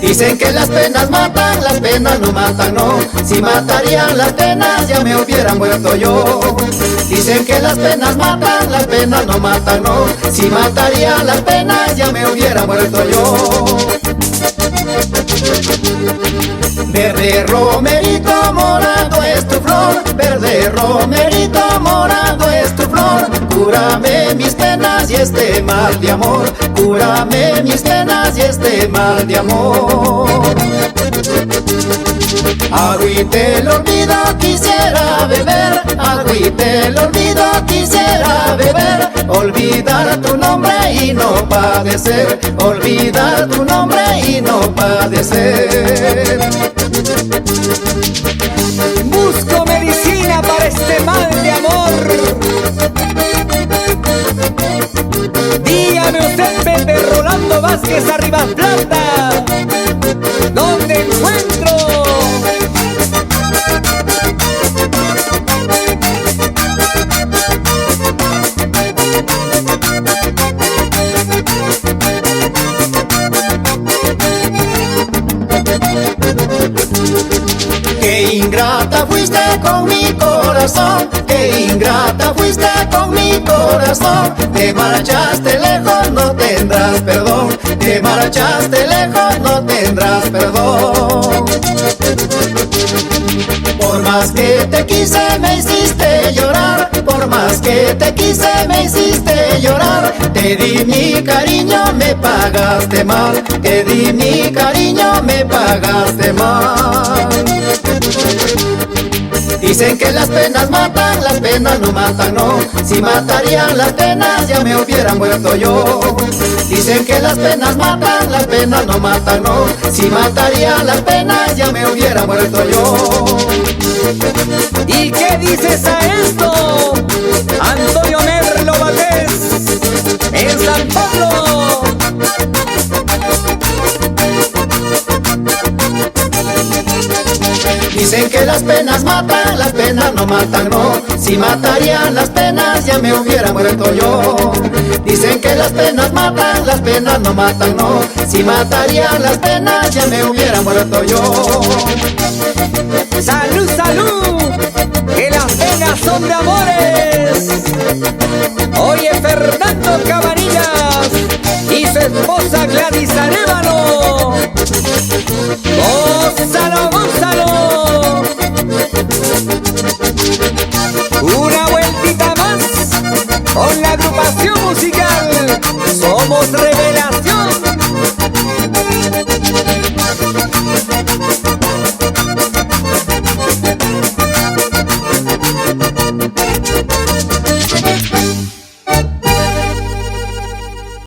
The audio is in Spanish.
Dicen que las penas matan, las penas no matan, no. Si matarían las penas ya me hubiera muerto yo. Dicen que las penas matan, las penas no matan, no. Si matarían las penas ya me hubiera muerto yo. Verde romerito, morado es tu flor. Verde romerito, morado es tu flor. Cúrame mis penas y este mal de amor. Cúrame mis penas y este mal de amor. Agüita el olvido quisiera beber, agüita el olvido quisiera beber. Olvidar tu nombre y no padecer, olvidar tu nombre y no padecer. Busco medicina para este mal de amor. Dígame usted, Pepe Rolando Vázquez Arribas Plata, ¿dónde encuentro? Qué ingrata fuiste con mi corazón, qué ingrata fuiste con mi corazón. Te marchaste lejos, no tendrás perdón. Te marchaste lejos, no tendrás perdón. Por más que te quise me hiciste llorar, por más que te quise me hiciste llorar. Te di mi cariño, me pagaste mal, te di mi cariño, me pagaste mal. Dicen que las penas matan, las penas no matan, no. Si matarían las penas ya me hubiera muerto yo. Dicen que las penas matan, las penas no matan, no. Si matarían las penas ya me hubiera muerto yo. ¿Y qué dices a esto, Antonio Merlo Valdés, en San Pablo? Dicen que las penas matan, las penas no matan, no. Si matarían las penas ya me hubiera muerto yo. Dicen que las penas matan, las penas no matan, no. Si matarían las penas ya me hubiera muerto yo. ¡Salud, salud! ¡Que las penas son de amores! Oye, Fernando Cabanillas y su esposa Gladys Arévalo. ¡Gózalo, gózalo! Una vueltita más con la agrupación musical Somos Revelación.